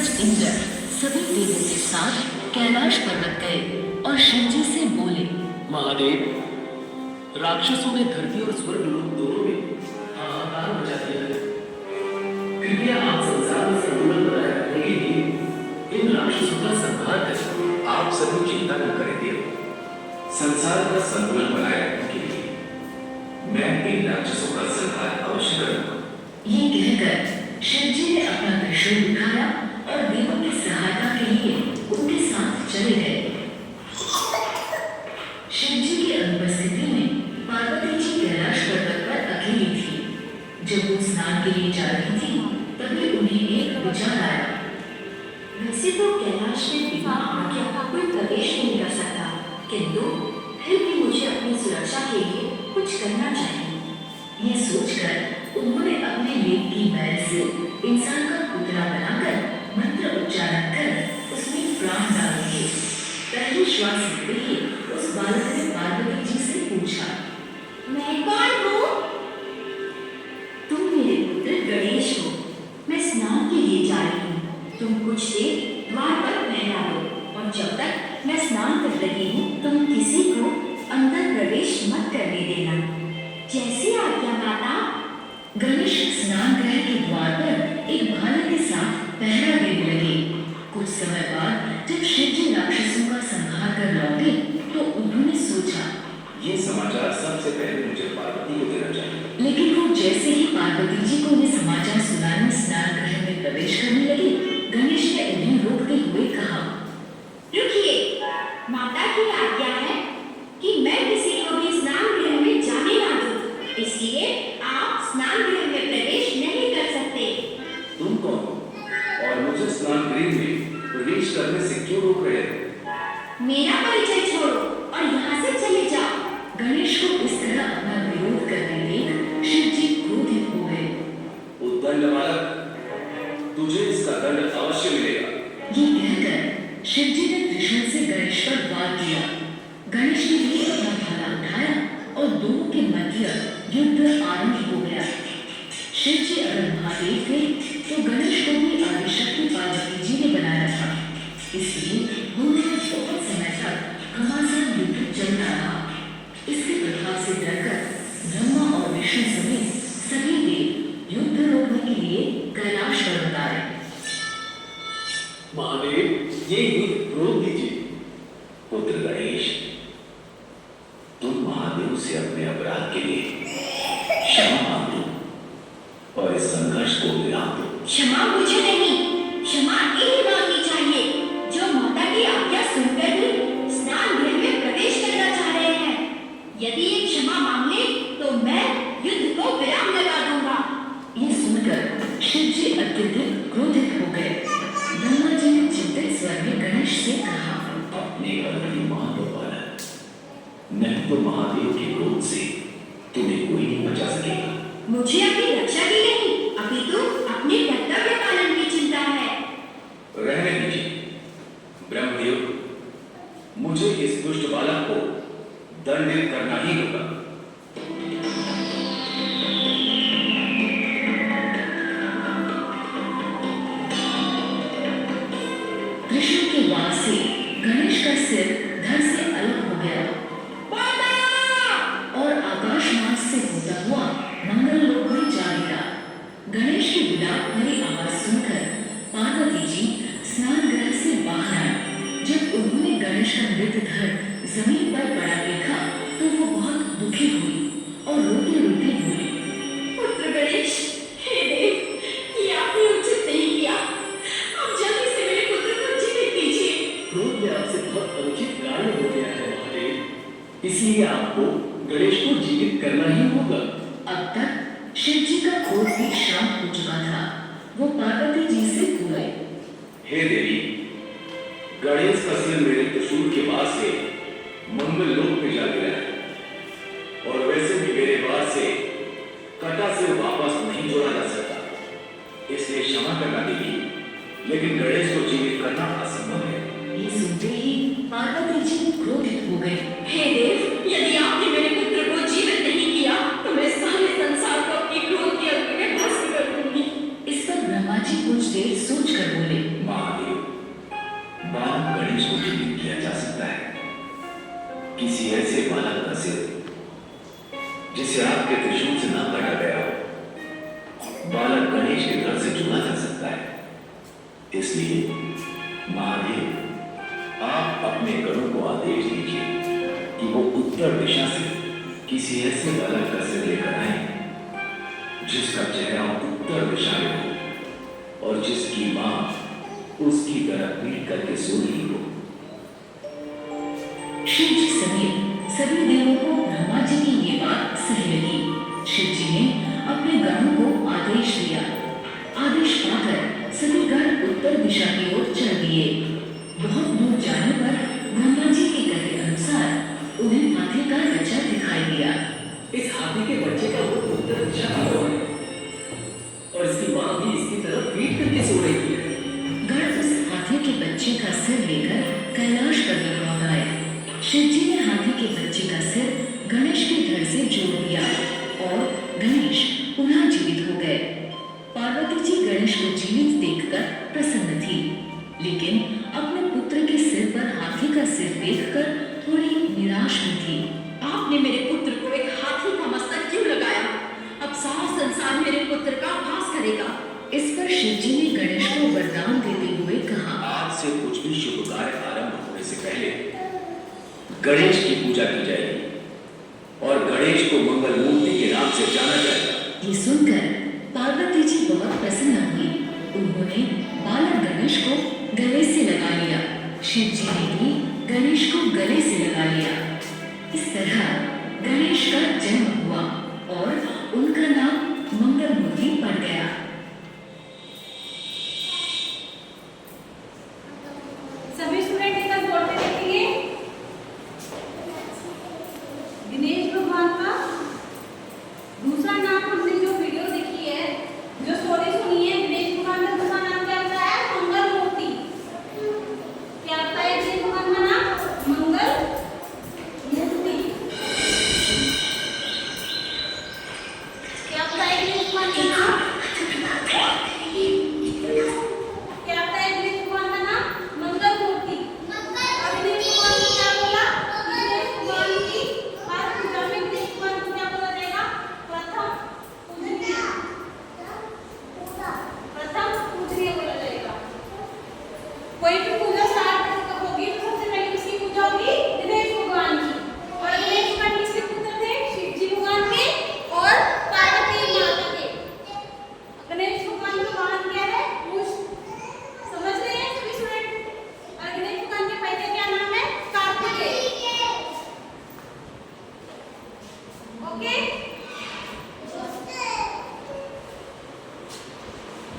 दिग्गज इंद्र सभी देवों के साथ कैलाश पर्वत गए और शिव जी से बोले, महादेव, राक्षसों ने धरती और स्वर्ग लोक दोनों में हाहाकार मचा दिया है। कृपया आप संसार में संतुलन बनाए रखने के लिए इन राक्षसों का संहार करें। आप सभी चिंता न करें देव, संसार का संतुलन बनाए रखने के लिए मैं इन राक्षसों का संहार अवश्य करूंगा। ये कहकर शिव जी ने अपना त्रिशूल उठाया और देवों की सहायता के लिए उनके साथ चले गए। शिव जी की अनुपस्थिति में पार्वती जी कैलाश पर्वत पर अकेली थी। जब वो स्नान के लिए जा रही थी तभी उन्हें एक विचार आया। वैसे तो कैलाश में बिना आज्ञा कोई प्रवेश नहीं कर सकता, किंतु फिर भी मुझे अपनी सुरक्षा के लिए कुछ करना चाहिए। ये सोचकर उन्होंने अपने लेप की मैल से इंसान का पुतला बनाकर मंत्र उच्चारण कर उसमें प्राण डाल दिए। पहली श्वास लेते ही उस बालक ने पार्वती जी से पूछा, मैं कौन हूँ? तुम मेरे पुत्र गणेश हो। मैं स्नान के लिए जा रही हूँ। तुम कुछ देर द्वार पर पहरा दो और जब तक मैं स्नान कर रही हूँ तुम किसी को अंदर प्रवेश मत करने देना। जैसी आज्ञा माता। गणेश स्नान गृह के द्वार पर एक भाले के साथ पहरा देने लगे। कुछ समय बाद जब शिव जी राक्षसों का संहार कर लौटे तो उन्होंने सोचा, ये समाचार सबसे पहले मुझे पार्वती को देना चाहिए। लेकिन वो जैसे ही पार्वती जी को ये समाचार सुनाने स्नान गृह में प्रवेश करने लगे, गणेश ने उन्हें रोकते हुए कहा, रुकिए, माता की आज्ञा है कि मैं किसी को भी स्नान गृह में जाने ना दूं, इसलिए आप स्नान गृह में प्रवेश नहीं कर सकते। तुम कौन हो और मुझे स्नान गृह में प्रवेश करने से क्यों रोक रहे हो? मेरा परिचय छोड़ो और यहाँ से चले जाओ। गणेश को इस तरह अपना विरोध करते देख शिव जी क्रोधित हो गए। उद्दंड बालक, तुझे इसका दंड अवश्य मिलेगा। ये कहकर शिव जी ने त्रिशूल से गणेश पर वार किया। गणेश ने भी अपना भाला उठाया और दोनों के मध्य युद्ध आरंभ हो गया। शिव जी अगर महादेव थे तो गणेश को भी आदिशक्ति पार्वती जी ने बनाया था, इसलिए दोनों में बहुत समय तक घमासान युद्ध चलता रहा। इसके प्रभाव से डरकर ब्रह्मा और विष्णु समेत सभी देव युद्ध रोकने के लिए कैलाश पर्वत आए। महादेव, ये युद्ध रोक दीजिए। पुत्र गणेश, तुम महादेव से अपने अपराध के लिए क्षमा मांग लो और इस संघर्ष को विराम दो। क्षमा मुझे नहीं, क्षमा इन्हें मांगनी चाहिए जो माता की आज्ञा सुनकर भी स्नान गृह में प्रवेश करना चाह रहे हैं। यदि ये क्षमा मांग ले तो मैं युद्ध को विराम लगा दूंगा। ये सुनकर शिव जी अत्यधिक क्रोधित हो गए। ब्रह्मा जी ने चिंतित स्वर में गणेश से कहा, अपनी गलती मान लो बालक, नहीं तो महादेव के क्रोध से तुम्हें कोई नहीं बचा सकेगा। मुझे अपनी रक्षा की नहीं, अपितु अपने कर्तव्य पालन की चिंता है। रहने दीजिए ब्रह्मदेव, मुझे इस दुष्ट बालक को दंडित करना ही होगा। त्रिशूल के वार से गणेश का सिर धड़ से अलग हो गया और आकाश मार्ग से होता हुआ मंगल लोक में जा गिरा। गणेश की विलाप भरी आवाज सुनकर पार्वती जी स्नान गृह से बाहर आए। जब उन्होंने गणेश का मृत धड़ जमीन पर पड़ा देखा तो वो बहुत दुखी हुई और रोते रोते बोली, पुत्र गणेश, हे देव, ये आपने उचित नहीं किया। अब जल्दी से मेरे पुत्र को जीवित कीजिए। क्रोध में आपसे बहुत अनुचित कार्य हो गया है महादेव, इसलिए आपको गणेश को जीवित करना ही होगा। अब तक शिव जी का क्रोध भी शांत हो चुका था। वो पार्वती जी से बोले, हे देवी, गणेश का सिर मेरे त्रिशूल के वार से मंगल लोक में जा गिरा है और वैसे भी मेरे वार से कटा सिर वापस नहीं जोड़ा जा सकता, इसलिए क्षमा करना देवी, लेकिन गणेश को जीवित करना असंभव है। ये सुनते ही पार्वती जी क्रोधित हो गए। हे देव, यदि आपने मेरे पुत्र को जीवित नहीं किया तो मैं सारे संसार को अपनी क्रोध की अग्नि में भस्म कर दूंगी। इस पर ब्रह्मा जी कुछ देर सोच कर बोले, मां, आपके त्रिशूल से ना काटा गया हो, बालक गणेश के घर से चुना जा सकता है। इसलिए महादेव, आप अपने गणों को आदेश दीजिए कि वो उत्तर दिशा से किसी ऐसे बालक का सिर लेकर आए जिसका चेहरा उत्तर दिशा में हो और जिसकी मां उसकी तरफ पीट करके सो रही हो। शिव जी समेत सभी देवों को ब्रह्मा जी की ये बात सही लगी। शिव जी ने अपने गणों को आदेश दिया। आदेश पाकर सभी गण उत्तर दिशा की ओर चल दिए। बहुत दूर जाने पर ब्रह्मा जी के कहे अनुसार उन्हें हाथी का बच्चा दिखाई दिया। इस हाथी के बच्चे का मुख उत्तर दिशा की ओर है और इसकी मां भी इसकी तरफ पीट करके सो रही है। गण उस हाथी के बच्चे का सिर लेकर कैलाश पर्वत लौट आए। शिव जी ने हाथी के बच्चे का सिर गणेश के धड़ से जोड़ दिया और गणेश पुनः जीवित हो गए। पार्वती जी गणेश को जीवित देखकर प्रसन्न थी, लेकिन अपने पुत्र के सिर पर हाथी का सिर देखकर थोड़ी निराश भी थी। आपने मेरे पुत्र को एक हाथी का मस्तक क्यों लगाया? अब सारा संसार मेरे पुत्र का उपहास करेगा। इस पर शिव जी ने गणेश को वरदान देते हुए कहा, आज से कुछ भी शुभ कार्य आरंभ होने से पहले गणेश की पूजा की जाएगी और गणेश को मंगल मूर्ति के नाम से जाना जाएगा। ये सुनकर पार्वती जी बहुत प्रसन्न हुई। उन्होंने बालक गणेश को गले से लगा लिया। शिव जी ने भी गणेश को गले से लगा लिया। इस तरह गणेश का जन्म हुआ और उनका नाम मंगल मूर्ति पड़ गया। सभी स्टूडेंट एक बार बोर्ड पे देखेंगे। गणेश भगवान का दूसरा नाम हमने जो वीडियो देखी है, जो स्टोरी सुनी है, गणेश भगवान का दूसरा नाम क्या होता है? मंगल मूर्ति। क्या होता है गणेश भगवान का नाम? मंगल मूर्ति। क्या होता है गणेश भगवान का नाम? क्या होता है गणेश भगवान का नाम? मंगल मूर्ति। और गणेश भगवान को क्या बोला? गणेश भगवान की आज पूजा में गणेश भगवान को क्या बोला जाएगा? प्रथम पूजनीय। प्रथम पूजनीय बोला जाएगा। कोई भी पूजा स्टार्ट होगी तो सबसे पहले किसकी पूजा होगी? गणेश भगवान की। और गणेश भगवान किसके पुत्र थे? शिव जी भगवान के और पार्वती माता के। गणेश भगवान का वाहन क्या है? मूष। समझ रहे हैं सभी स्टूडेंट? और गणेश भगवान के भाई का क्या नाम है? कार्तिकेय। ओके।